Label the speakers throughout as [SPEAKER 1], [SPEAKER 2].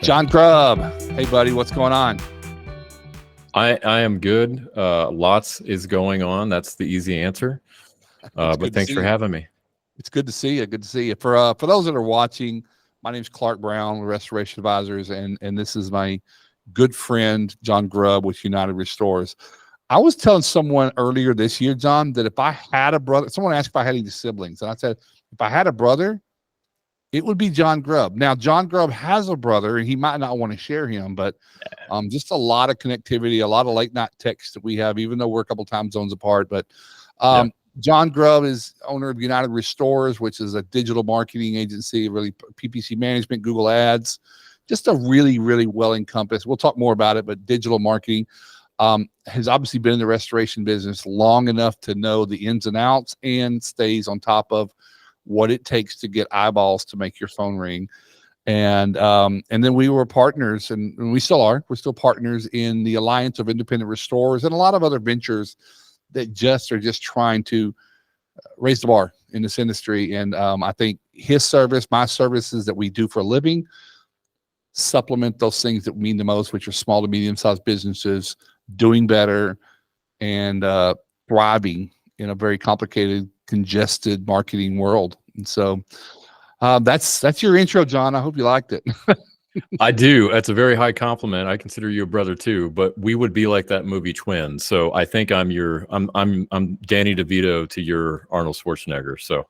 [SPEAKER 1] Jon Grubb. Hey, buddy, what's going on?
[SPEAKER 2] I am good. Lots is going on. That's the easy answer. But thanks for having me.
[SPEAKER 1] It's good to see you. Good to see you. For those that are watching, my name's Klark Brown, Restoration Advisors, and this is my good friend Jon Grubb with United Restores. I was telling someone earlier this year, Jon, that if I had a brother, someone asked if I had any siblings, and I said, if I had a brother, it would be Jon Grubb. Now, Jon Grubb has a brother, and he might not want to share him, but just a lot of connectivity, a lot of late night texts that we have, even though we're a couple time zones apart. But Jon Grubb is owner of United Restores, which is a digital marketing agency, really PPC management, Google Ads, just a really, really well encompassed. We'll talk more about it, but digital marketing has obviously been in the restoration business long enough to know the ins and outs and stays on top of what it takes to get eyeballs to make your phone ring. And then we were partners, and we still are. We're still partners in the Alliance of Independent Restorers and a lot of other ventures that are just trying to raise the bar in this industry. And I think his service, my services that we do for a living, supplement those things that mean the most, which are small to medium-sized businesses doing better and thriving in a very complicated, congested marketing world. And so that's your intro, Jon. I hope you liked it.
[SPEAKER 2] I do. That's a very high compliment. I consider you a brother too, but we would be like that movie Twins. So I think I'm Danny DeVito to your Arnold Schwarzenegger. So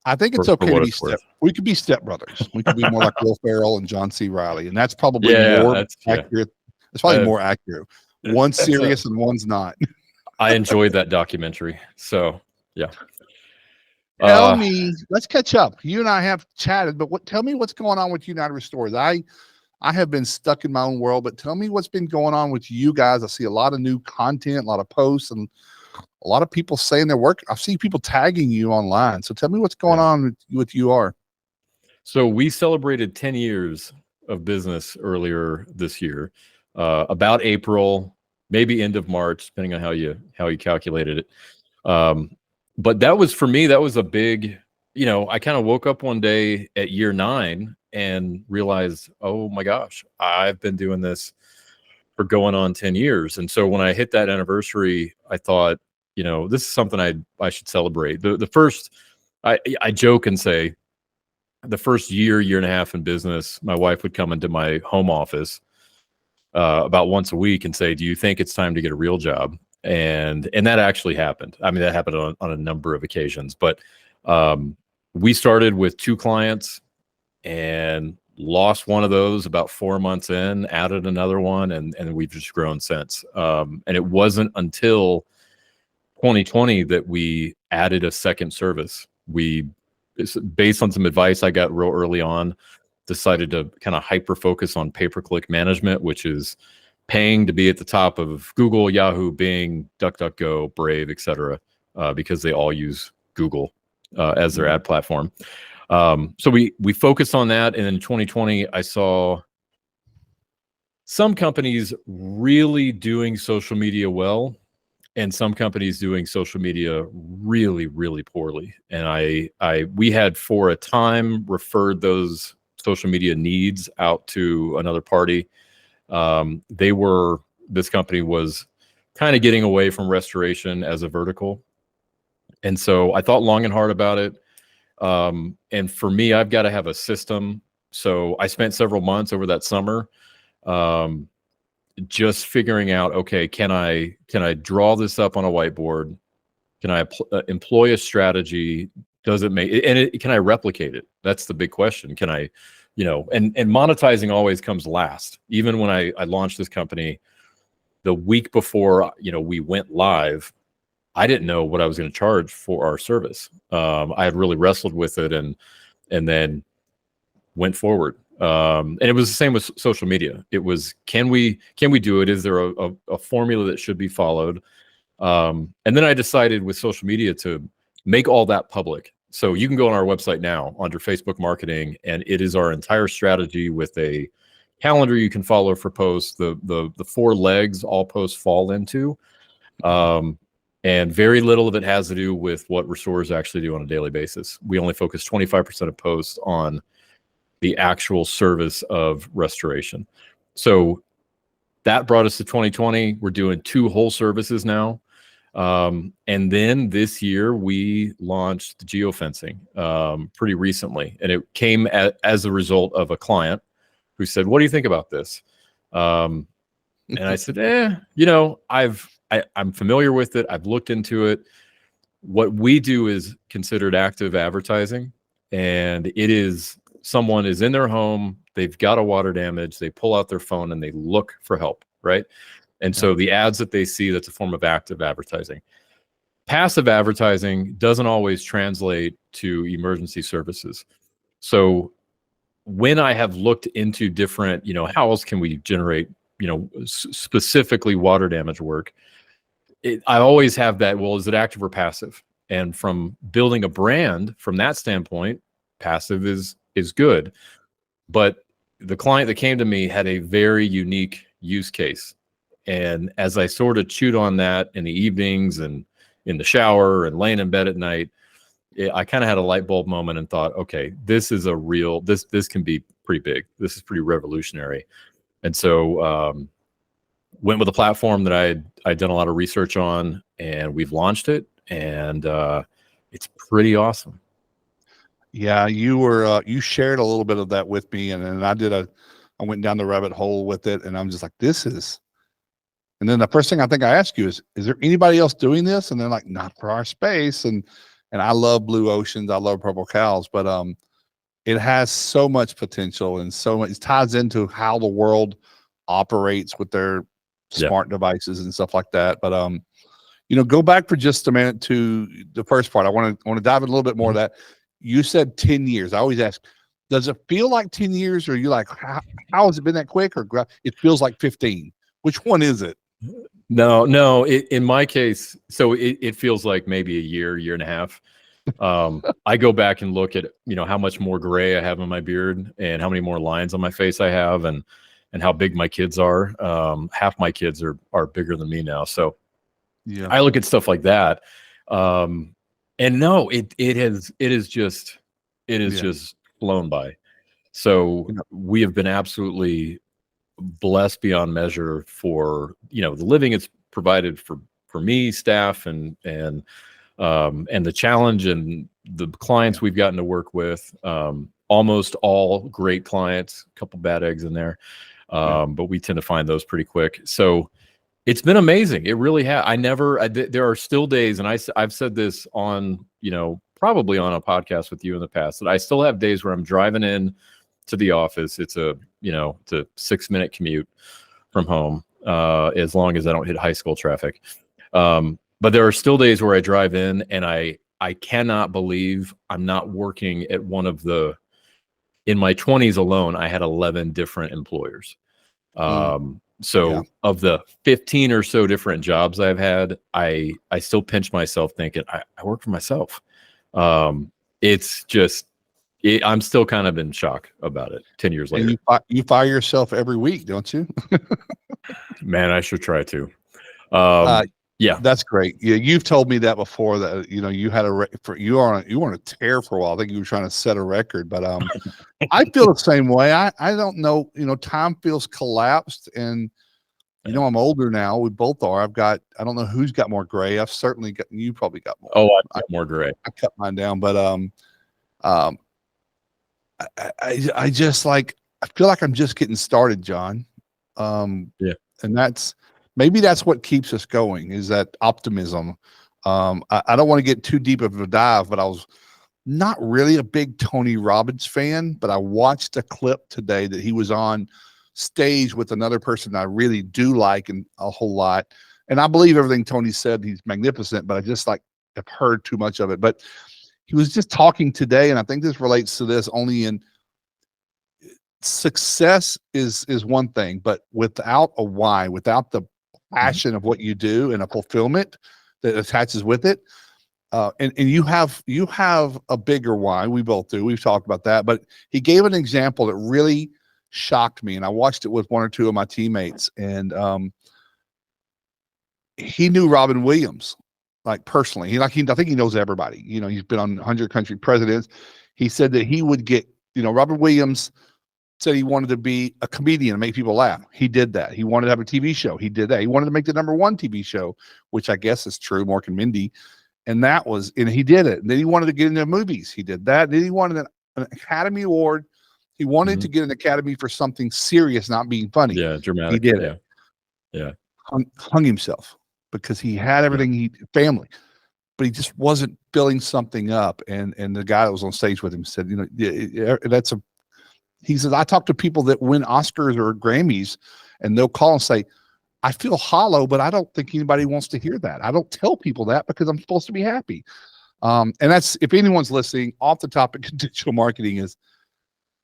[SPEAKER 1] I think it's okay to be we could be stepbrothers. We could be more like Will Ferrell and John C. Reilly, and that's probably more accurate. It's probably more accurate. One's serious and one's not.
[SPEAKER 2] I enjoyed that documentary. So yeah.
[SPEAKER 1] Tell me, let's catch up. You and I have chatted, but tell me what's going on with United Restores. I have been stuck in my own world, but tell me what's been going on with you guys. I see a lot of new content, a lot of posts, and a lot of people saying their work. I see people tagging you online. So tell me what's going on with UR.
[SPEAKER 2] So we celebrated 10 years of business earlier this year, about April, maybe end of March, depending on how you calculated it. But that was, for me, that was a big, I kind of woke up one day at year 9 and realized, oh my gosh, I've been doing this for going on 10 years. And so when I hit that anniversary, I thought, this is something I should celebrate. The first, I joke and say, the first year and a half in business, my wife would come into my home office about once a week and say, do you think it's time to get a real job? And that actually happened. I mean, that happened on a number of occasions, but we started with 2 clients and lost one of those about 4 months in, added another one, and we've just grown since. And it wasn't until 2020 that we added a second service. Based on some advice I got real early on, decided to kind of hyper focus on pay-per-click management, which is paying to be at the top of Google, Yahoo, Bing, DuckDuckGo, Brave, etc., because they all use Google as their ad platform. So we focused on that, and in 2020, I saw some companies really doing social media well, and some companies doing social media really, really poorly. And we had for a time referred those social media needs out to another party. This company was kind of getting away from restoration as a vertical. And so I thought long and hard about it. And for me, I've got to have a system. So I spent several months over that summer, just figuring out, okay, can I draw this up on a whiteboard? Can I employ a strategy? Does it make, can I replicate it? That's the big question. Can I, and monetizing always comes last. Even when I launched this company, the week before, we went live, I didn't know what I was going to charge for our service. I had really wrestled with it and then went forward. And it was the same with social media. It was, can we do it? Is there a formula that should be followed? And then I decided with social media to make all that public. So you can go on our website now under Facebook marketing, and it is our entire strategy with a calendar you can follow for posts, the 4 legs all posts fall into. And very little of it has to do with what restorers actually do on a daily basis. We only focus 25% of posts on the actual service of restoration. So that brought us to 2020. We're doing 2 whole services now. And then this year we launched geofencing pretty recently. And it came as a result of a client who said, "What do you think about this?" And I said, I'm familiar with it. I've looked into it. What we do is considered active advertising. And it is someone is in their home, they've got a water damage, they pull out their phone and they look for help, right? And so the ads that they see, that's a form of active advertising. Passive advertising doesn't always translate to emergency services. So when I have looked into different, how else can we generate, specifically water damage work, I always have that, well, is it active or passive? And from building a brand from that standpoint, passive is good. But the client that came to me had a very unique use case. And as I sort of chewed on that in the evenings and in the shower and laying in bed at night, I kind of had a light bulb moment and thought, okay, this is this can be pretty big. This is pretty revolutionary. And so went with a platform that I'd done a lot of research on, and we've launched it, and it's pretty awesome.
[SPEAKER 1] Yeah, you shared a little bit of that with me, and then I went down the rabbit hole with it, and I'm just like, this is. And then the first thing I think I ask you is there anybody else doing this? And they're like, not for our space. And I love blue oceans, I love purple cows, but it has so much potential and so much. It ties into how the world operates with their smart devices and stuff like that. But go back for just a minute to the first part. I want to dive in a little bit more of that. You said 10 years. I always ask, does it feel like 10 years, or are you like, how has it been that quick? Or it feels like 15? Which one is it?
[SPEAKER 2] No. In my case, so it feels like maybe a year and a half. I go back and look at, how much more gray I have in my beard and how many more lines on my face I have, and how big my kids are. Half my kids are bigger than me now. So yeah, I look at stuff like that. And no, it is just blown by. So we have been absolutely blessed beyond measure for, the living it's provided for me, staff, and the challenge and the clients we've gotten to work with. Almost all great clients, a couple bad eggs in there. But we tend to find those pretty quick. So it's been amazing. It really has. There are still days, and I've said this on, probably on a podcast with you in the past, that I still have days where I'm driving in to the office. It's a 6-minute commute from home, as long as I don't hit high school traffic. But there are still days where I drive in and I cannot believe I'm not working at in my 20s alone, I had 11 different employers. Of the 15 or so different jobs I've had, I still pinch myself thinking I work for myself. It's just, I'm still kind of in shock about it 10 years later.
[SPEAKER 1] And you fire yourself every week, don't you?
[SPEAKER 2] Man, I should try to. Yeah,
[SPEAKER 1] that's great. Yeah, you've told me that before, that you had you were on a tear for a while. I think you were trying to set a record, but I feel the same way. I don't know. Time feels collapsed, and I'm older now. We both are. I don't know who's got more gray. I've certainly got. You probably got more.
[SPEAKER 2] Oh, I've got more gray.
[SPEAKER 1] I cut mine down, but I just I feel like I'm just getting started, Jon.
[SPEAKER 2] Yeah,
[SPEAKER 1] and maybe that's what keeps us going, is that optimism. I don't want to get too deep of a dive, but I was not really a big Tony Robbins fan, but I watched a clip today that he was on stage with another person I really do like and a whole lot. And I believe everything Tony said. He's magnificent, but I just have heard too much of it. But he was just talking today, and I think this relates to this only in success is one thing, but without a why, without the passion of what you do and a fulfillment that attaches with it, and you have a bigger why. We both do. We've talked about that, but he gave an example that really shocked me, and I watched it with one or two of my teammates, and he knew Robin Williams personally. I think he knows everybody. He's been on 100 country presidents. He said that he would get Robert Williams said he wanted to be a comedian and make people laugh. He did that. He wanted to have a TV show. He did that. He wanted to make the #1 TV show, which I guess is true, Mork and Mindy. And he did it. And then he wanted to get into movies. He did that. And then he wanted an Academy Award. He wanted to get an Academy for something serious, not being funny.
[SPEAKER 2] Yeah, dramatic.
[SPEAKER 1] He did it.
[SPEAKER 2] Yeah.
[SPEAKER 1] Hung himself because he had everything, family, but he just wasn't filling something up. And the guy that was on stage with him said, he says, I talk to people that win Oscars or Grammys, and they'll call and say, I feel hollow, but I don't think anybody wants to hear that. I don't tell people that because I'm supposed to be happy. And that's, if anyone's listening, off the topic of digital marketing is,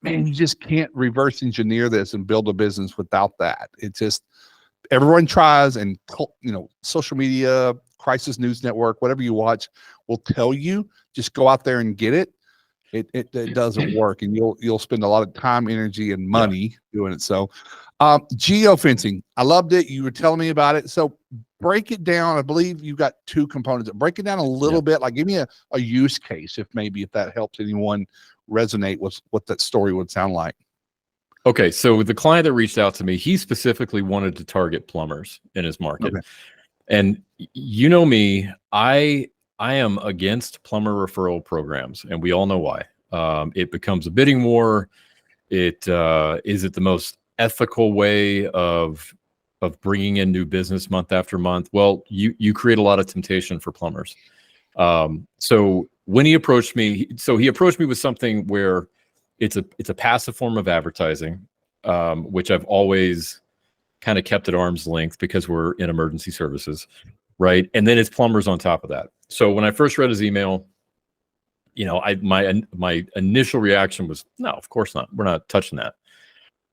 [SPEAKER 1] man, you just can't reverse engineer this and build a business without that. It's just, everyone tries, and social media, Crisis News Network, whatever you watch will tell you, just go out there and get it. It doesn't work, and you'll spend a lot of time, energy, and money doing it. So, geofencing, I loved it. You were telling me about it. So break it down. I believe you've got 2 components. Break it down a little bit. Like, give me a use case, if that helps anyone resonate with what that story would sound like.
[SPEAKER 2] Okay, so the client that reached out to me, he specifically wanted to target plumbers in his market. Okay. And you know me, I am against plumber referral programs, and we all know why. It becomes a bidding war. Is it the most ethical way of bringing in new business month after month? Well, you create a lot of temptation for plumbers. So when he approached me, he approached me with something where it's a passive form of advertising, which I've always kind of kept at arm's length because we're in emergency services, right? And then it's plumbers on top of that. So when I first read his email, my initial reaction was, no, of course not. We're not touching that.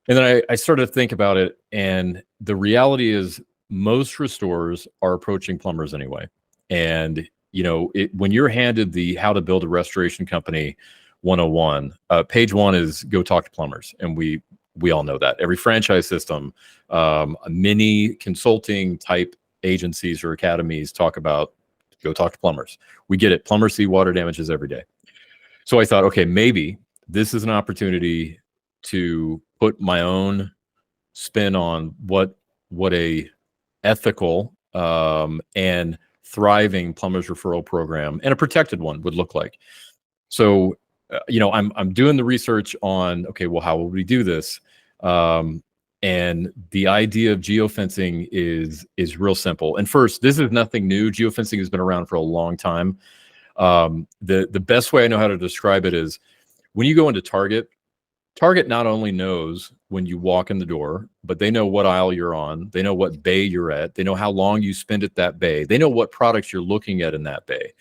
[SPEAKER 2] And then I started to think about it, and the reality is most restores are approaching plumbers anyway. And when you're handed the How to Build a Restoration Company 101, page 1 is go talk to plumbers, and we all know that. Every franchise system, many consulting type agencies or academies talk about go talk to plumbers. We get it. Plumbers see water damages every day. So I thought, okay, maybe this is an opportunity to put my own spin on what a ethical and thriving plumbers referral program, and a protected one, would look like. So, I'm doing the research on, okay, well, how will we do this? And the idea of geofencing is real simple. And first, this is nothing new. Geofencing has been around for a long time. The best way I know how to describe it is when you go into Target not only knows when you walk in the door, but they know what aisle you're on. They know what bay you're at. They know how long you spend at that bay. They know what products you're looking at in that bay.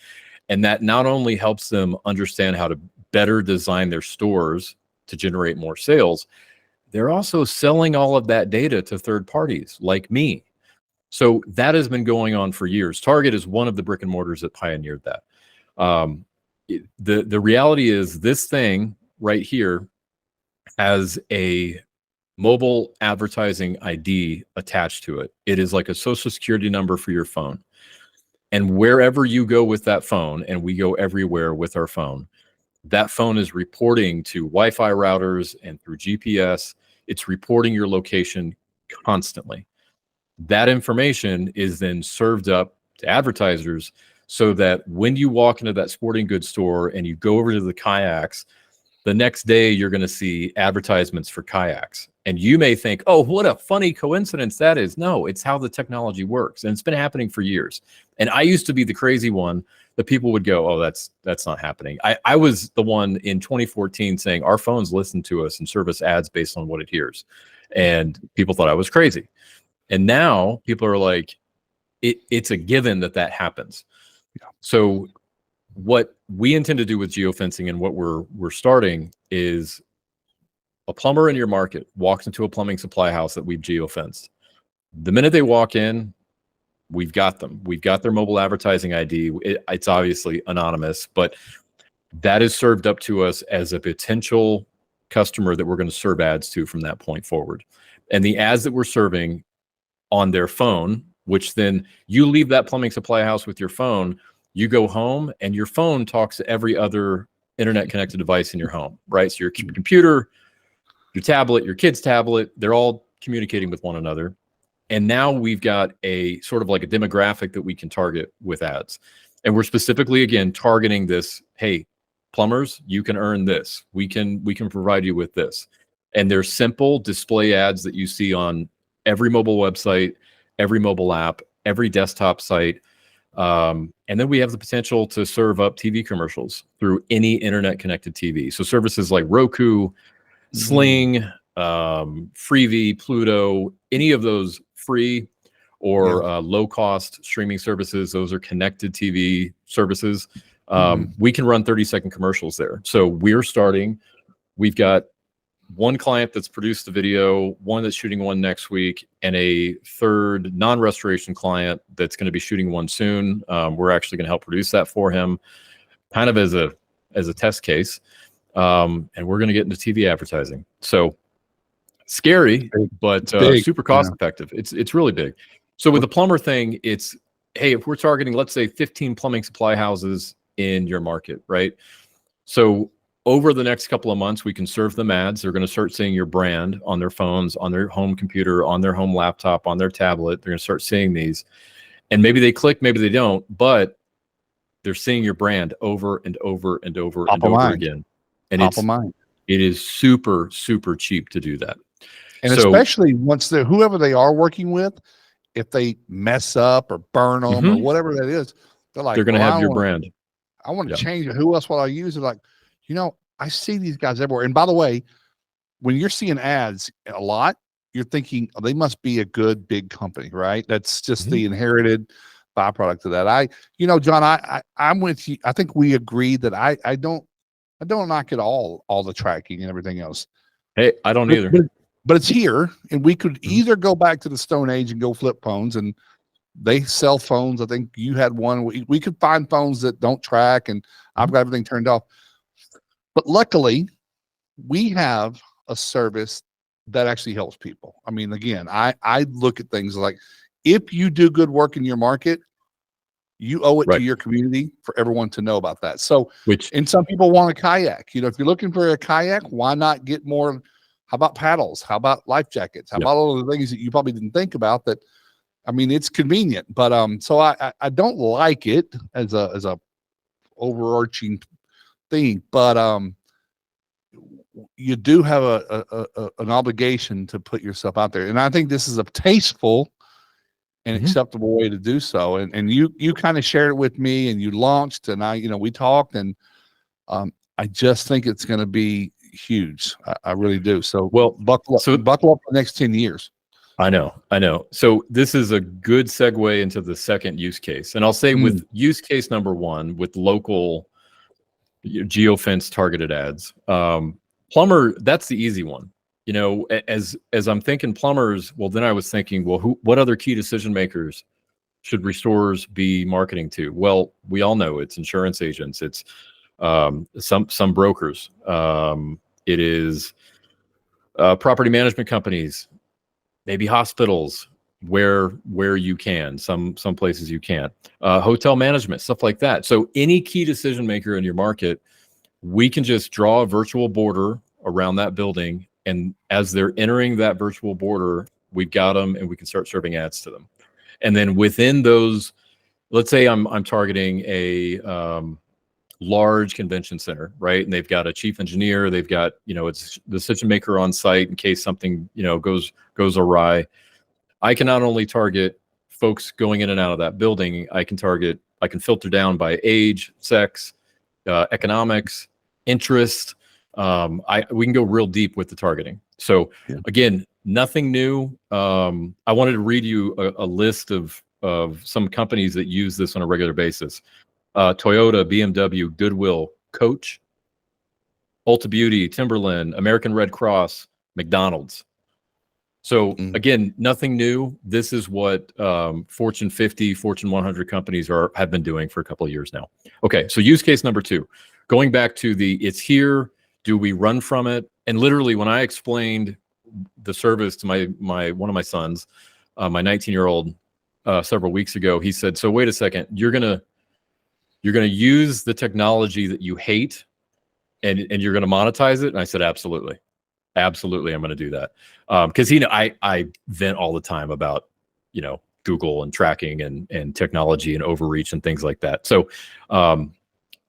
[SPEAKER 2] And that not only helps them understand how to better design their stores to generate more sales, they're also selling all of that data to third parties like me. So that has been going on for years. Target is one of the brick and mortars that pioneered that. The reality is this thing right here has a mobile advertising ID attached to it. It is like a social security number for your phone. And wherever you go with that phone, and we go everywhere with our phone, that phone is reporting to Wi-Fi routers and through GPS. It's reporting your location constantly. That information is then served up to advertisers so that when you walk into that sporting goods store and you go over to the kayaks, the next day you're going to see advertisements for kayaks. And you may think, oh, what a funny coincidence that is. No, it's how the technology works. And it's been happening for years. And I used to be the crazy one that people would go, oh, that's not happening. I was the one in 2014 saying our phones listen to us and serve us ads based on what it hears. And people thought I was crazy. And now people are like, it's a given that happens. Yeah. So what we intend to do with geofencing and what we're starting is a plumber in your market walks into a plumbing supply house that we've geofenced. The minute they walk in, we've got them. We've got their mobile advertising ID. It's obviously anonymous, but that is served up to us as a potential customer that we're going to serve ads to from that point forward. And the ads that we're serving on their phone, which then you leave that plumbing supply house with your phone, you go home and your phone talks to every other internet connected device in your home, right? So your computer, your tablet, your kid's tablet, they're all communicating with one another. And now we've got a sort of like a demographic that we can target with ads. And we're specifically, again, targeting this, hey, plumbers, you can earn this. We can provide you with this. And they're simple display ads that you see on every mobile website, every mobile app, every desktop site. And then we have the potential to serve up TV commercials through any internet connected TV. So services like Roku, Sling, Freevee, Pluto, any of those free or low cost streaming services, those are connected TV services. We can run 30-second commercials there. So we've got one client that's produced the video, one that's shooting one next week, and a third non-restoration client that's going to be shooting one soon. We're actually going to help produce that for him, kind of as a test case. And we're going to get into TV advertising. So scary, but super cost effective. It's really big. So with the plumber thing, it's, hey, if we're targeting, let's say 15 plumbing supply houses in your market, right? So over the next couple of months, we can serve them ads. They're going to start seeing your brand on their phones, on their home computer, on their home laptop, on their tablet. They're going to start seeing these. And maybe they click, maybe they don't, but they're seeing your brand over and over and over and over again. And it is super, super cheap to do that.
[SPEAKER 1] And so, especially once whoever they are working with, if they mess up or burn them or whatever that is, they're like,
[SPEAKER 2] they're going to have your brand.
[SPEAKER 1] I want to change it. Who else will I use? They're like, I see these guys everywhere. And by the way, when you're seeing ads a lot, you're thinking, oh, they must be a good big company, right? That's just the inherited byproduct of that. John, I'm with you. I think we agree that I don't knock it all the tracking and everything else.
[SPEAKER 2] Hey, I don't either.
[SPEAKER 1] But it's here, and we could either go back to the Stone Age and go flip phones, and they sell phones. I think you had one. We could find phones that don't track, and I've got everything turned off. But luckily, we have a service that actually helps people. I mean, again, I look at things like, if you do good work in your market, you owe it to your community for everyone to know about that. So, and some people want a kayak. If you're looking for a kayak, why not get more? How about paddles? How about life jackets? How about all the things that you probably didn't think about that? I mean, it's convenient, but so I don't like it as a overarching thing, but you do have an obligation to put yourself out there, and I think this is a tasteful and acceptable way to do so. And you kind of shared it with me, and you launched, and we talked, and I just think it's going to be huge. I really do. So buckle up for the next 10 years.
[SPEAKER 2] I know. So this is a good segue into the second use case. And I'll say with use case number one, with local geofence targeted ads, plumber, that's the easy one. As I'm thinking plumbers, well, then I was thinking, well, what other key decision makers should restorers be marketing to? Well, we all know it's insurance agents. It's some brokers. It is property management companies, maybe hospitals where you can, some places you can't, hotel management, stuff like that. So any key decision maker in your market, we can just draw a virtual border around that building, and as they're entering that virtual border, we've got them, and we can start serving ads to them. And then within those, let's say I'm targeting a large convention center, right? And they've got a chief engineer, they've got, it's the decision maker on site in case something, goes awry. I can not only target folks going in and out of that building, I can filter down by age, sex, economics, interest. We can go real deep with the targeting. So again, nothing new. I wanted to read you a list of some companies that use this on a regular basis. Toyota, BMW, Goodwill, Coach, Ulta Beauty, Timberland, American Red Cross, McDonald's. So again, nothing new. This is what Fortune 50, Fortune 100 companies have been doing for a couple of years now. Okay, so use case number two, going back to it's here. Do we run from it? And literally, when I explained the service to one of my sons, my 19-year-old, several weeks ago, he said, "So wait a second, you're gonna use the technology that you hate and you're going to monetize it? And I said, absolutely. Absolutely. I'm going to do that. Cause I vent all the time about, Google and tracking and technology and overreach and things like that. So,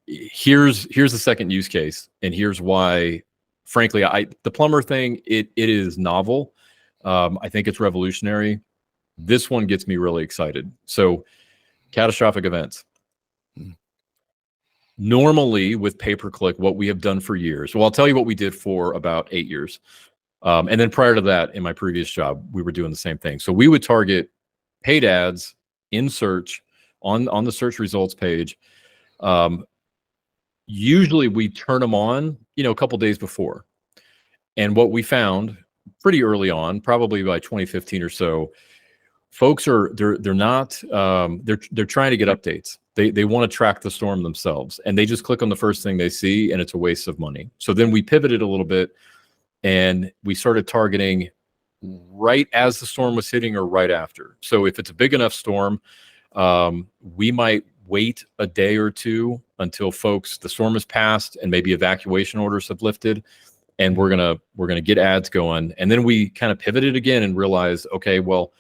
[SPEAKER 2] here's the second use case. And here's why, frankly, the plumber thing, it is novel. I think it's revolutionary. This one gets me really excited. So catastrophic events. Normally with pay-per-click, what we have done for years, well, I'll tell you what we did for about 8 years. And then prior to that, in my previous job, we were doing the same thing. So we would target paid ads in search on the search results page. Usually we turn them on, a couple days before. And what we found pretty early on, probably by 2015 or so, folks they're not they're trying to get updates. They want to track the storm themselves, and they just click on the first thing they see, and it's a waste of money. So then we pivoted a little bit, and we started targeting right as the storm was hitting or right after. So if it's a big enough storm, we might wait a day or two until the storm has passed and maybe evacuation orders have lifted, and we're gonna get ads going. And then we kind of pivoted again and realized, okay, well,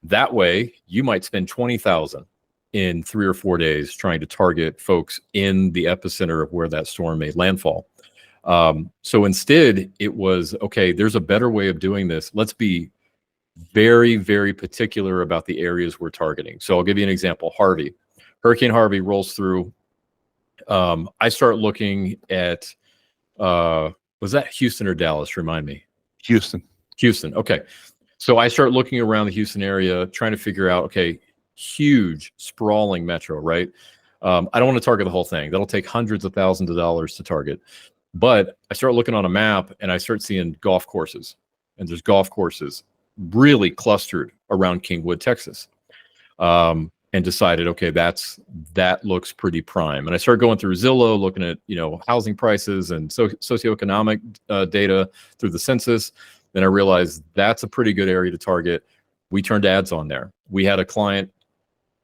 [SPEAKER 2] that way you might spend $20,000 in 3 or 4 days trying to target folks in the epicenter of where that storm made landfall. So instead it was, okay, there's a better way of doing this. Let's be very, very particular about the areas we're targeting. So I'll give you an example. Hurricane Harvey rolls through. I start looking at, was that Houston or Dallas? Remind me.
[SPEAKER 1] Houston.
[SPEAKER 2] Okay. So I start looking around the Houston area, trying to figure out, okay, huge, sprawling metro, right? I don't want to target the whole thing. That'll take hundreds of thousands of dollars to target. But I start looking on a map and I start seeing golf courses. And there's golf courses really clustered around Kingwood, Texas. And decided, okay, that looks pretty prime. And I started going through Zillow, looking at, housing prices and socioeconomic data through the census. Then I realized that's a pretty good area to target. We turned ads on there. We had a client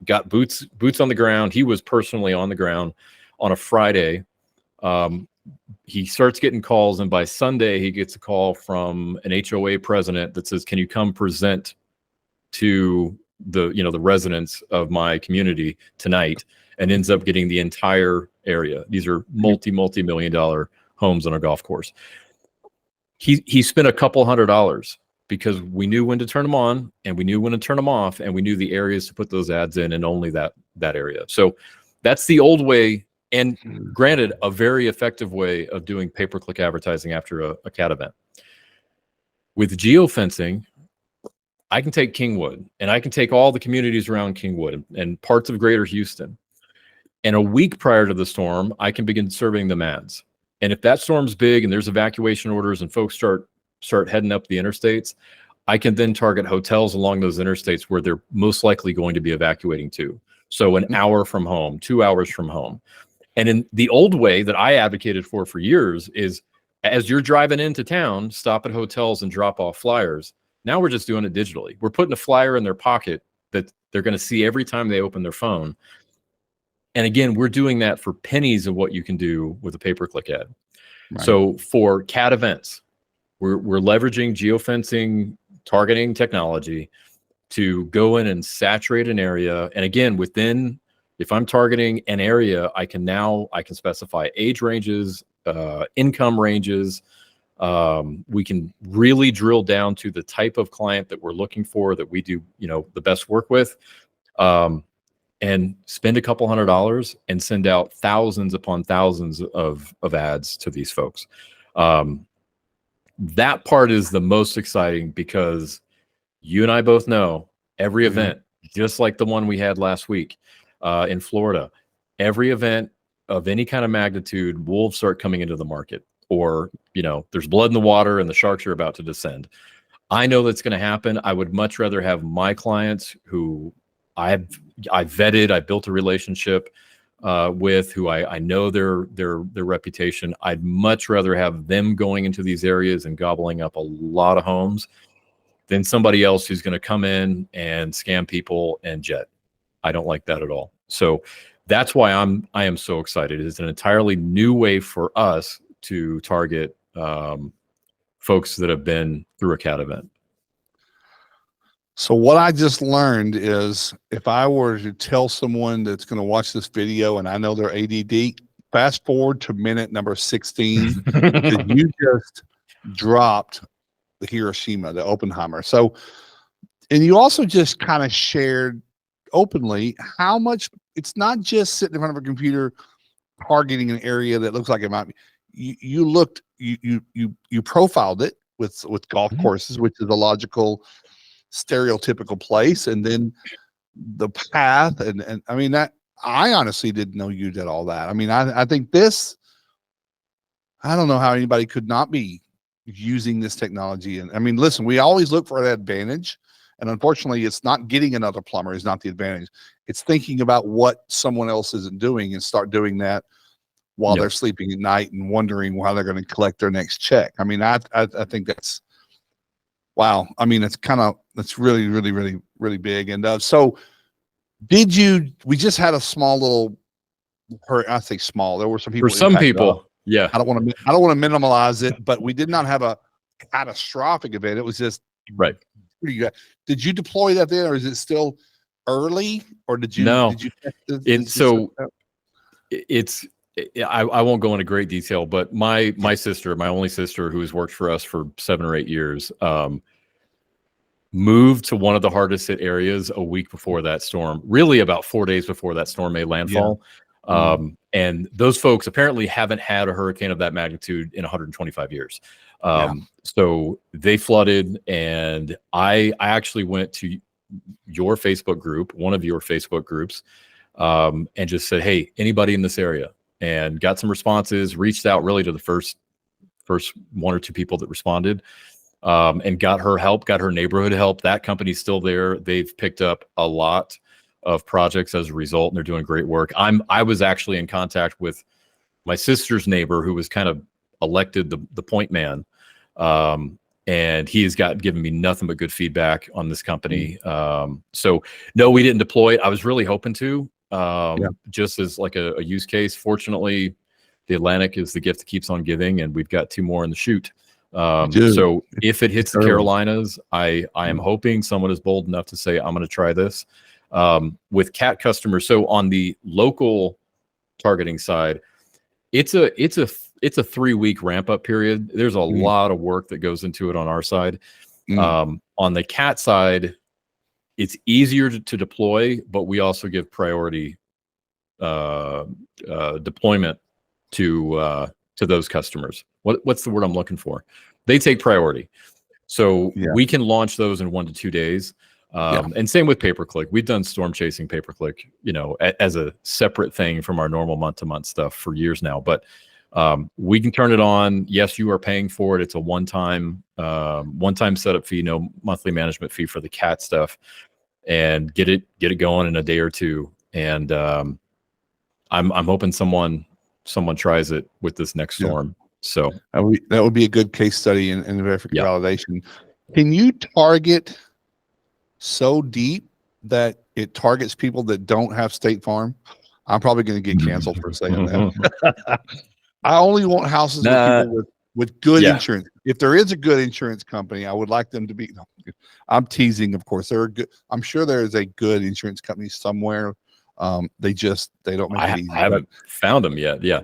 [SPEAKER 2] got boots on the ground. He was personally on the ground on a Friday. He starts getting calls, and by Sunday he gets a call from an HOA president that says, "Can you come present to the residents of my community tonight?" And ends up getting the entire area. These are multi-million-dollar homes on a golf course. He spent a couple $100 because we knew when to turn them on and we knew when to turn them off, and we knew the areas to put those ads in, and only that area. So that's the old way, and granted, a very effective way of doing pay-per-click advertising after a cat event. With geofencing, I can take Kingwood and I can take all the communities around Kingwood and parts of greater Houston. And a week prior to the storm, I can begin serving them ads. And if that storm's big and there's evacuation orders and folks start heading up the interstates, I can then target hotels along those interstates where they're most likely going to be evacuating to. So an hour from home, 2 hours from home. And in the old way that I advocated for years is, as you're driving into town, stop at hotels and drop off flyers. Now we're just doing it digitally. We're putting a flyer in their pocket that they're going to see every time they open their phone. And again, we're doing that for pennies of what you can do with a pay-per-click ad. Right. So for cat events, we're leveraging geofencing targeting technology to go in and saturate an area. And again, if I'm targeting an area, I can specify age ranges, income ranges. We can really drill down to the type of client that we're looking for, that we do, the best work with, and spend a couple $100 and send out thousands upon thousands of ads to these folks. That part is the most exciting, because you and I both know every event, just like the one we had last week in Florida, every event of any kind of magnitude, wolves start coming into the market, or, there's blood in the water and the sharks are about to descend. I know that's going to happen. I would much rather have my clients who I vetted, I built a relationship with, who I know their reputation. I'd much rather have them going into these areas and gobbling up a lot of homes than somebody else who's going to come in and scam people and jet. I don't like that at all. So that's why I am so excited. It's an entirely new way for us to target folks that have been through a CAT event.
[SPEAKER 1] So what I just learned is if I were to tell someone that's going to watch this video and I know they're ADD, fast forward to minute number 16, because you just dropped the Hiroshima, the Oppenheimer. So, and you also just kind of shared openly how much it's not just sitting in front of a computer targeting an area that looks like it might be. You profiled it with golf courses, which is a logical stereotypical place, and then the path, and I mean, that I honestly didn't know you did all that. I mean, I think this, I don't know how anybody could not be using this technology. And I mean, listen, we always look for an advantage, and unfortunately it's not getting another plumber is not the advantage. It's thinking about what someone else isn't doing and start doing that while they're sleeping at night and wondering how they're going to collect their next check. I mean, I think that's, wow. I mean, that's really, really, really, really big. And so we just had a small little, I say small, there were some people.
[SPEAKER 2] For some people, yeah.
[SPEAKER 1] I don't want to minimalize it, but we did not have a catastrophic event. It was just
[SPEAKER 2] right.
[SPEAKER 1] pretty good. Did you deploy that then, or is it still early, or did you?
[SPEAKER 2] No.
[SPEAKER 1] Did you
[SPEAKER 2] I won't go into great detail, but my sister, my only sister, who has worked for us for 7 or 8 years, moved to one of the hardest hit areas a week before that storm, really about 4 days before that storm made landfall. Yeah. And those folks apparently haven't had a hurricane of that magnitude in 125 years. So they flooded, and I actually went to your Facebook group, one of your Facebook groups, and just said, hey, anybody in this area, and got some responses, reached out really to the first 1 or 2 people that responded, and got her help, got her neighborhood help. That company's still there. They've picked up a lot of projects as a result, and they're doing great work. I was actually in contact with my sister's neighbor, who was kind of elected the point man. And he has given me nothing but good feedback on this company. So no, we didn't deploy it. I was really hoping to, just as like a use case. Fortunately, the Atlantic is the gift that keeps on giving, and we've got 2 more in the chute. So if it hits the Carolinas, I am hoping someone is bold enough to say, I'm going to try this with CAT customers. So on the local targeting side, it's a 3-week ramp up period. There's a lot of work that goes into it on our side. On the CAT side, it's easier to deploy, but we also give priority deployment to those customers. What's the word I'm looking for? They take priority. So we can launch those in 1 to 2 days. And same with pay-per-click. We've done storm chasing pay-per-click, as a separate thing from our normal month-to-month stuff for years now. But we can turn it on. Yes, you are paying for it. It's a one-time setup fee, no monthly management fee for the CAT stuff, and get it going in a day or 2. And I'm hoping someone tries it with this next storm. So
[SPEAKER 1] that would be a good case study in validation. Can you target so deep that it targets people that don't have State Farm? I'm probably going to get canceled for saying that. I only want houses with people with good insurance. If there is a good insurance company, I would like them to be. No, I'm teasing, of course. I'm sure there is a good insurance company somewhere. They don't make it easy.
[SPEAKER 2] I haven't found them yet. Yeah.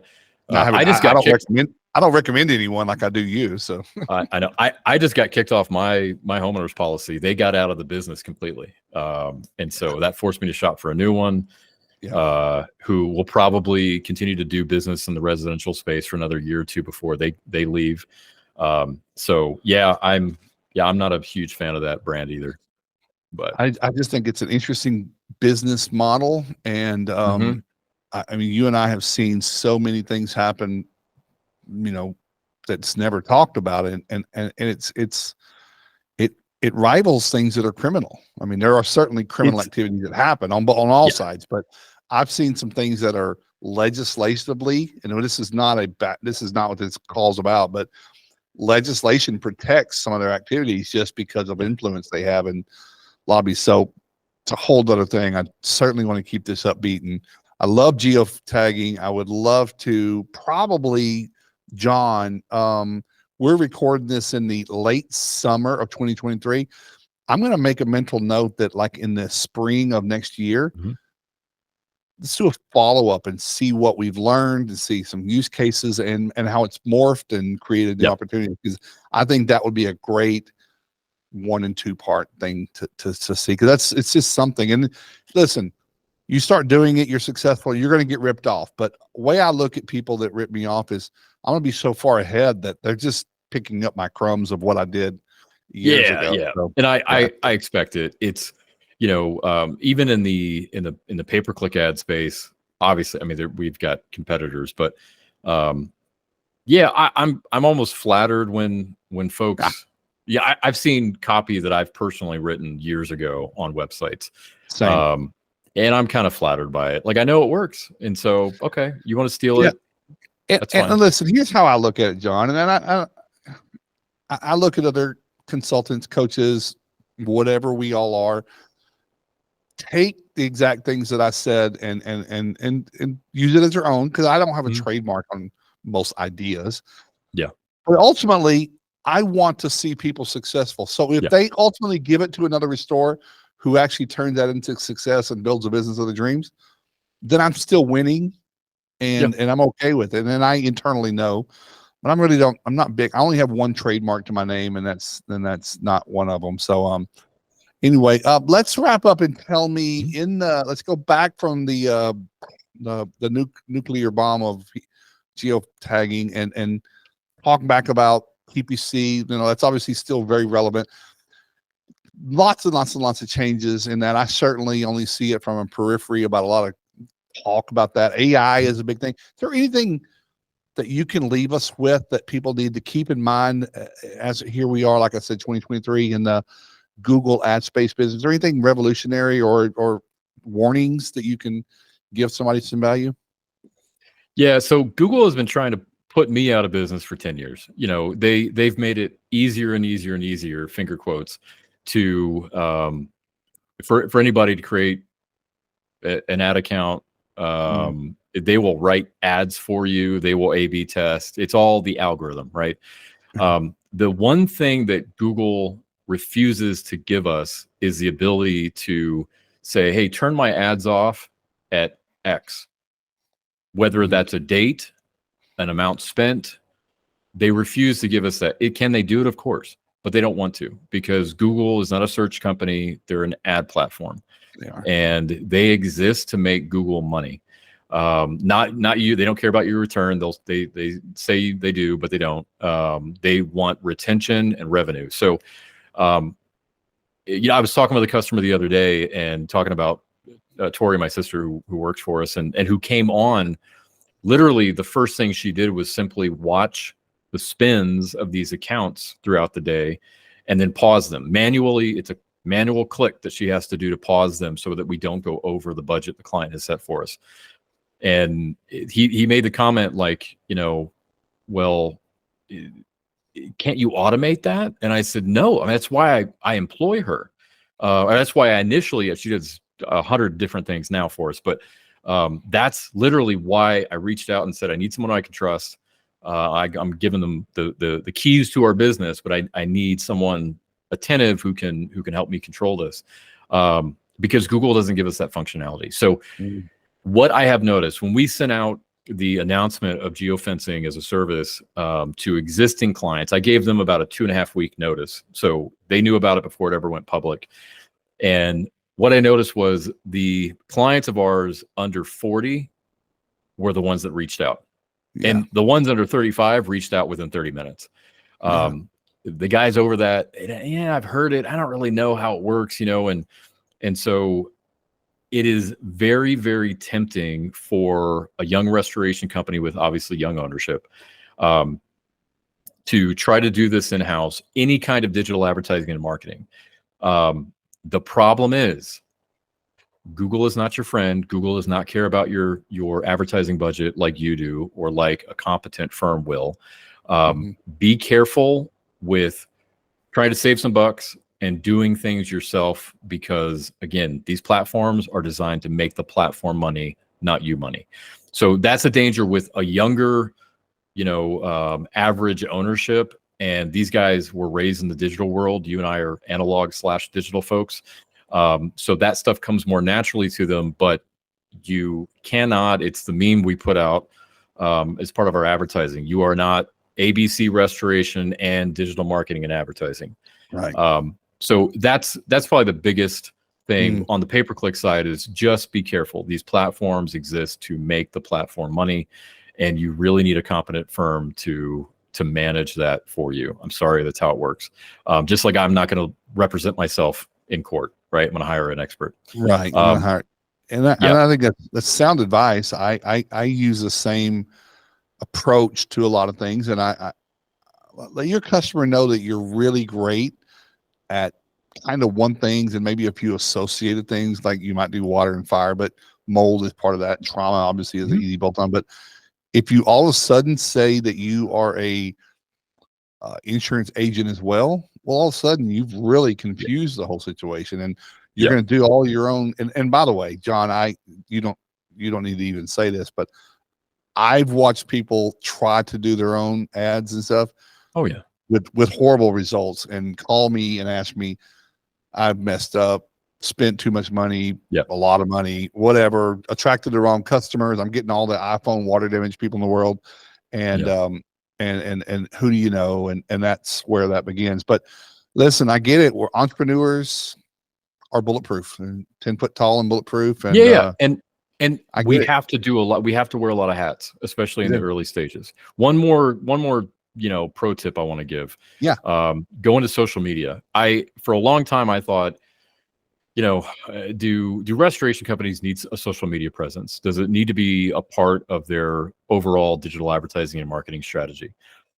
[SPEAKER 1] I don't recommend anyone like I do you. So
[SPEAKER 2] I know I just got kicked off my homeowner's policy. They got out of the business completely. And so that forced me to shop for a new one, who will probably continue to do business in the residential space for another year or 2 before they leave. So I'm not a huge fan of that brand either. But
[SPEAKER 1] I just think it's an interesting business model. And I mean, you and I have seen so many things happen, that's never talked about, and it rivals things that are criminal. I mean, there are certainly criminal activities that happen on all sides, but I've seen some things that are legislatively, this is not what this call's about, but legislation protects some of their activities just because of influence they have in lobbies. So it's a whole other thing. I certainly want to keep this upbeat, and I love geotagging. I would love to probably, John, we're recording this in the late summer of 2023. I'm going to make a mental note that like in the spring of next year, let's do a follow-up and see what we've learned and see some use cases and how it's morphed and created the opportunity. Because I think that would be a great 1 and 2 part thing to see, because it's just something. And listen, you start doing it, you're successful, you're going to get ripped off. But the way I look at people that rip me off is I'm going to be so far ahead that they're just picking up my crumbs of what I did years ago.
[SPEAKER 2] Yeah.
[SPEAKER 1] So,
[SPEAKER 2] and I expect it. It's, even in the pay-per-click ad space, obviously, I mean, we've got competitors, but I'm almost flattered when folks, I've seen copy that I've personally written years ago on websites.
[SPEAKER 1] same.
[SPEAKER 2] And I'm kind of flattered by it. Like, I know it works. And so, okay, you want to steal it? That's fine.
[SPEAKER 1] And listen, here's how I look at it, John. And then I look at other consultants, coaches, whatever we all are. Take the exact things that I said and use it as your own, because I don't have a trademark on most ideas.
[SPEAKER 2] Yeah.
[SPEAKER 1] But ultimately, I want to see people successful. So if they ultimately give it to another restorer who actually turns that into success and builds a business of the dreams, then I'm still winning and I'm okay with it. And then I internally know, but I'm not big. I only have one trademark to my name, and that's not one of them. So, anyway, let's wrap up and tell me let's go back from the nuclear bomb of geotagging and talk back about PPC. That's obviously still very relevant. Lots and lots and lots of changes in that. I certainly only see it from a periphery about a lot of talk about that. AI is a big thing. Is there anything that you can leave us with that people need to keep in mind as here we are, like I said, 2023 in the Google ad space business? Is there anything revolutionary or warnings that you can give somebody some value?
[SPEAKER 2] Yeah. So Google has been trying to put me out of business for 10 years. They've made it easier and easier and easier, finger quotes, to for anybody to create an ad account. They will write ads for you. They will A/B test. It's all the algorithm, right? The one thing that Google refuses to give us is the ability to say, hey, turn my ads off at X. Whether that's a date, an amount spent, they refuse to give us that. Can they do it? Of course, but they don't want to, because Google is not a search company. They're an ad platform.
[SPEAKER 1] They are.
[SPEAKER 2] And they exist to make Google money. Not you. They don't care about your return. They say they do, but they don't. They want retention and revenue. So, I was talking with a customer the other day and talking about Tori, my sister, who works for us and who came on. Literally, the first thing she did was simply watch the spins of these accounts throughout the day, and then pause them manually. It's a manual click that she has to do to pause them so that we don't go over the budget the client has set for us. And he made the comment like, well, can't you automate that? And I said, no. I mean, that's why I employ her. That's why I initially, she does 100 different things now for us, but that's literally why I reached out and said, I need someone I can trust. I'm giving them the keys to our business, but I need someone attentive who can help me control this, because Google doesn't give us that functionality. So what I have noticed when we sent out the announcement of geofencing as a service to existing clients, I gave them about a 2.5 week notice. So they knew about it before it ever went public. And what I noticed was the clients of ours under 40 were the ones that reached out. Yeah. And the ones under 35 reached out within 30 minutes. The guys over that, yeah, I've heard it. I don't really know how it works, and so it is very, very tempting for a young restoration company with obviously young ownership to try to do this in-house, any kind of digital advertising and marketing. The problem is Google is not your friend. Google does not care about your advertising budget like you do, or like a competent firm will. Be careful with trying to save some bucks and doing things yourself, because again, these platforms are designed to make the platform money, not you money. So that's a danger with a younger, average ownership. And these guys were raised in the digital world. You and I are analog/digital folks. So that stuff comes more naturally to them, but you cannot, it's the meme we put out as part of our advertising. You are not ABC restoration and digital marketing and advertising.
[SPEAKER 1] Right.
[SPEAKER 2] So that's probably the biggest thing on the pay-per-click side, is just be careful. These platforms exist to make the platform money, and you really need a competent firm to manage that for you. I'm sorry, that's how it works. Just like I'm not going to represent myself in court, right? I'm going to hire an expert.
[SPEAKER 1] Right. And I think that's sound advice. I use the same approach to a lot of things, and I let your customer know that you're really great at kind of one things and maybe a few associated things, like you might do water and fire, but mold is part of that. Trauma obviously is an easy bolt on. But if you all of a sudden say that you are a insurance agent as well, all of a sudden you've really confused the whole situation, and you're going to do all your own. And by the way, John, you don't need to even say this, but I've watched people try to do their own ads and stuff.
[SPEAKER 2] Oh yeah.
[SPEAKER 1] With horrible results, and call me and ask me, I've messed up, spent too much money, a lot of money, whatever, attracted the wrong customers. I'm getting all the iPhone water damage people in the world. And, and who do you know? And that's where that begins. But listen, I get it. We're entrepreneurs are bulletproof, and 10 foot tall and bulletproof. And
[SPEAKER 2] and we have to do a lot. We have to wear a lot of hats, especially in the early stages. One more, pro tip I want to give. Go into social media. For a long time, I thought, do restoration companies need a social media presence? Does it need to be a part of their overall digital advertising and marketing strategy?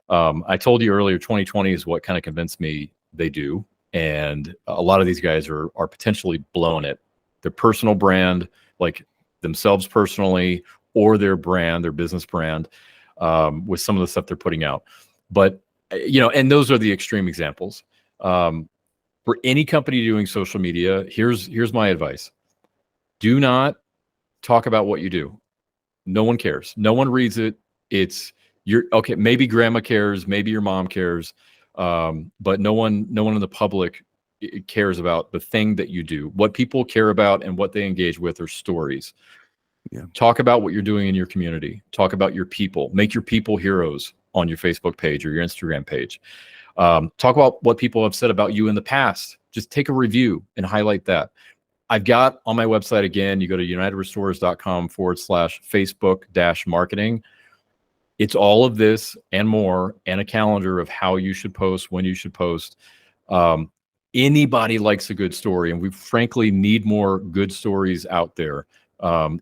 [SPEAKER 2] I told you earlier, 2020 is what kind of convinced me they do. And a lot of these guys are potentially blowing it. Their personal brand, like themselves personally, or their brand, their business brand, with some of the stuff they're putting out. But, and those are the extreme examples. For any company doing social media, here's my advice. Do not talk about what you do. No one cares. No one reads it. Okay, maybe grandma cares, maybe your mom cares, but no one in the public cares about the thing that you do. What people care about and what they engage with are stories. Talk about what you're doing in your community. Talk about your people. Make your people heroes on your Facebook page or your Instagram page. Talk about what people have said about you in the past. Just take a review and highlight that. I've got on my website, again, you go to unitedrestorers.com/Facebook-marketing. It's all of this and more, and a calendar of how you should post, when you should post. Anybody likes a good story, and we frankly need more good stories out there.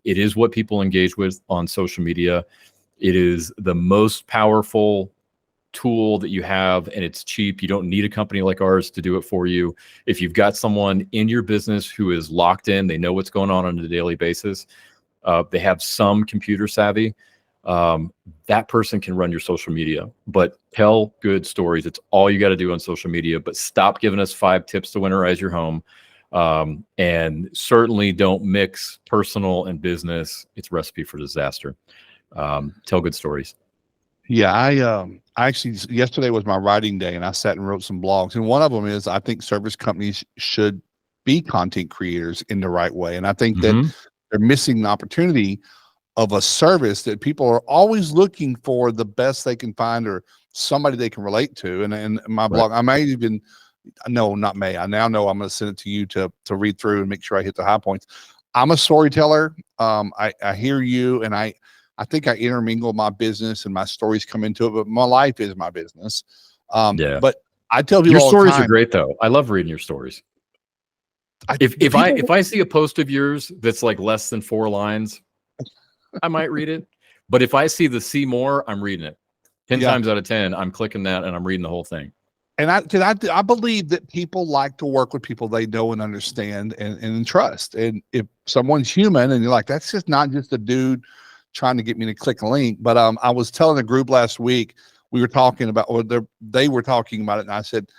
[SPEAKER 2] It is what people engage with on social media. It is the most powerful tool that you have, and it's cheap. You don't need a company like ours to do it for you. If you've got someone in your business who is locked in, they know what's going on a daily basis, they have some computer savvy, that person can run your social media. But tell good stories. It's all you got to do on social media. But stop giving us 5 tips to winterize your home. And certainly don't mix personal and business. It's a recipe for disaster. Tell good stories.
[SPEAKER 1] Yeah, I actually, yesterday was my writing day, and I sat and wrote some blogs. And one of them is, I think service companies should be content creators in the right way. And I think that they're missing the opportunity of a service that people are always looking for the best they can find, or somebody they can relate to. And my blog, I may even, no, not may, I now know I'm going to send it to you to read through and make sure I hit the high points. I'm a storyteller. I hear you, and I think I intermingle my business and my stories come into it, but my life is my business. But I tell people,
[SPEAKER 2] your stories are great though. I love reading your stories. If I see a post of yours that's like less than 4 lines, I might read it. But if I see the see more, I'm reading it. 10 times out of 10, I'm clicking that and I'm reading the whole thing.
[SPEAKER 1] And I believe that people like to work with people they know and understand and trust. And if someone's human and you're like, that's just not just a dude trying to get me to click a link. But I was telling a group last week, we were talking about, or they were talking about it, and I said,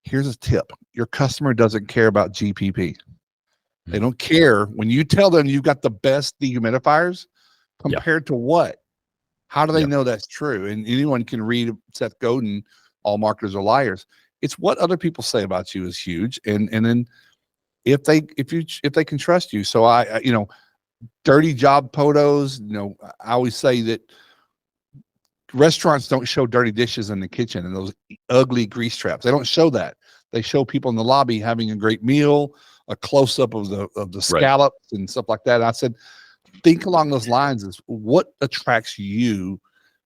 [SPEAKER 1] here's a tip. Your customer doesn't care about GPP. They don't care when you tell them you've got the best dehumidifiers compared to what. How do they know that's true? And anyone can read Seth Godin, All Marketers Are Liars. It's what other people say about you is huge. And then if they can trust you. So I dirty job photos, I always say that restaurants don't show dirty dishes in the kitchen and those ugly grease traps. They don't show that. They show people in the lobby having a great meal, a close up of the scallops and stuff like that. And I said, think along those lines is what attracts you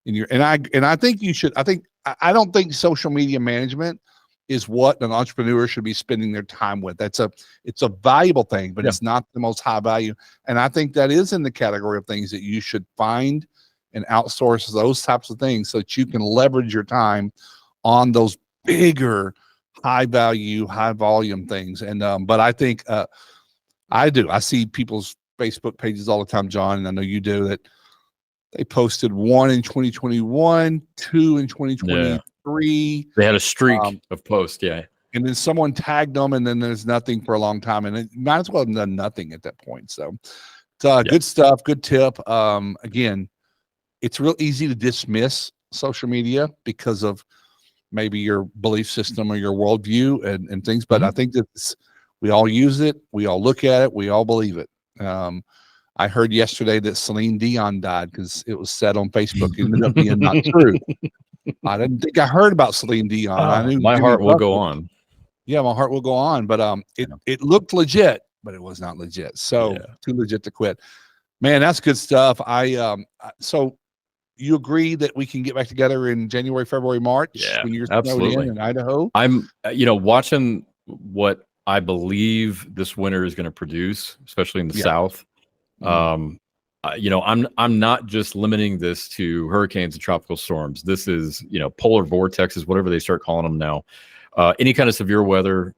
[SPEAKER 1] and I think you should. I don't think social media management is what an entrepreneur should be spending their time with. It's a valuable thing, but it's not the most high value. And I think that is in the category of things that you should find and outsource those types of things so that you can leverage your time on those bigger, high value, high volume things. And but I think I see people's Facebook pages all the time, John, and I know you do, that they posted 1 in 2021, 2 in 2023.
[SPEAKER 2] They had a streak of posts, and
[SPEAKER 1] then someone tagged them, and then there's nothing for a long time, and it might as well have done nothing at that point. So it's good stuff, good tip. Again, it's real easy to dismiss social media because of maybe your belief system or your worldview and things, but I think that we all use it, we all look at it, we all believe it. I heard yesterday that Celine Dion died because it was said on Facebook. It ended up being not true. I didn't think I heard about Celine Dion. I knew
[SPEAKER 2] my heart will go on.
[SPEAKER 1] Yeah, my heart will go on. But it looked legit, but it was not legit. So too legit to quit. Man, that's good stuff. So you agree that we can get back together in January, February, March when you're
[SPEAKER 2] absolutely
[SPEAKER 1] in Idaho?
[SPEAKER 2] I'm watching what I believe this winter is going to produce, especially in the South. I'm not just limiting this to hurricanes and tropical storms. This is, polar vortexes, whatever they start calling them now. Any kind of severe weather,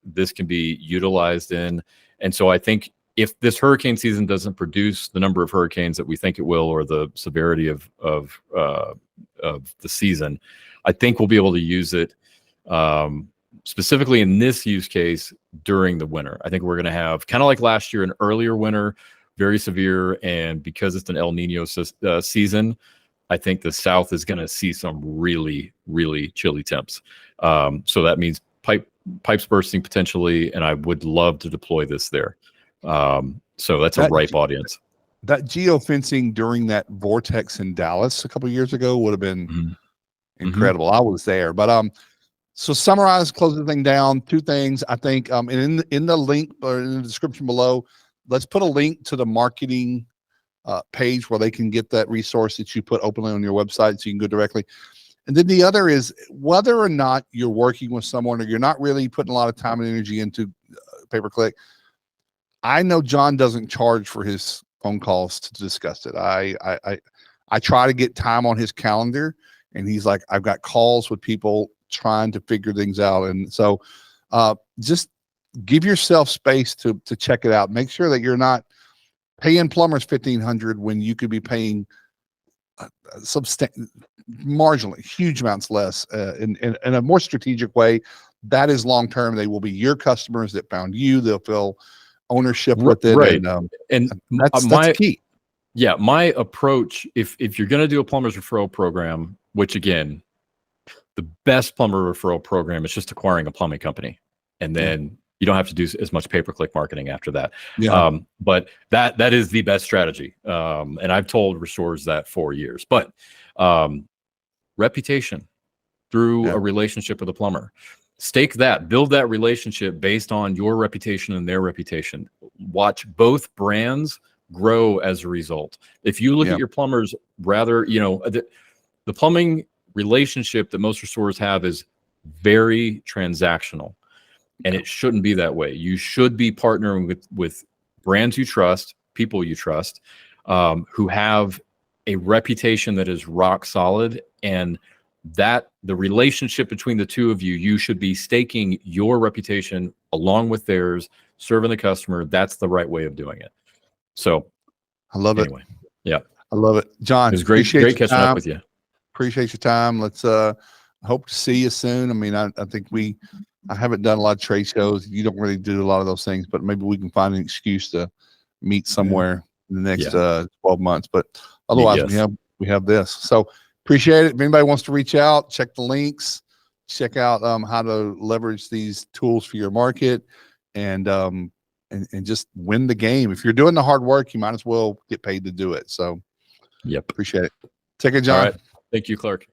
[SPEAKER 2] this can be utilized in. And so I think if this hurricane season doesn't produce the number of hurricanes that we think it will, or the severity of the season, I think we'll be able to use it specifically in this use case during the winter. I think we're going to have, kind of like last year, an earlier winter, very severe, and because it's an El Nino season, I think the South is going to see some really, really chilly temps. So that means pipes bursting potentially, and I would love to deploy this there. So that's a ripe audience.
[SPEAKER 1] That geofencing during that vortex in Dallas a couple of years ago would have been incredible. I was there, but so summarize, close the thing down. 2 things, I think, and in the link or in the description below, let's put a link to the marketing page where they can get that resource that you put openly on your website so you can go directly. And then the other is whether or not you're working with someone or you're not really putting a lot of time and energy into pay-per-click. I know John doesn't charge for his phone calls to discuss it. I try to get time on his calendar, and he's like, I've got calls with people trying to figure things out. And so just give yourself space to check it out. Make sure that you're not paying plumbers $1,500 when you could be paying marginally huge amounts less in a more strategic way. That is long term. They will be your customers that found you. They'll feel ownership with it,
[SPEAKER 2] right?
[SPEAKER 1] And that's key.
[SPEAKER 2] Yeah, my approach, if you're going to do a plumber's referral program, which again, the best plumber referral program is just acquiring a plumbing company, and then you don't have to do as much pay-per-click marketing after that. But that is the best strategy, and I've told restorers that for years. But reputation through a relationship with a plumber. Stake that, build that relationship based on your reputation and their reputation. Watch both brands grow as a result. If you look at your plumbers, rather, the plumbing relationship that most restorers have is very transactional, and it shouldn't be that way. You should be partnering with brands you trust, people you trust, who have a reputation that is rock solid, and that the relationship between the two of you should be staking your reputation along with theirs, serving the customer. That's the right way of doing it. So
[SPEAKER 1] I love it.
[SPEAKER 2] Yeah.
[SPEAKER 1] I love it. John,
[SPEAKER 2] it was great catching up with you.
[SPEAKER 1] Appreciate your time. Let's hope to see you soon. I mean, I think we I haven't done a lot of trade shows. You don't really do a lot of those things, but maybe we can find an excuse to meet somewhere in the next 12 months. But otherwise,
[SPEAKER 2] Yes.
[SPEAKER 1] we have this. So appreciate it. If anybody wants to reach out, check the links, check out how to leverage these tools for your market, and just win the game. If you're doing the hard work, you might as well get paid to do it. So
[SPEAKER 2] Yep.
[SPEAKER 1] appreciate it. Take it, John.
[SPEAKER 2] All right. Thank you, Clark.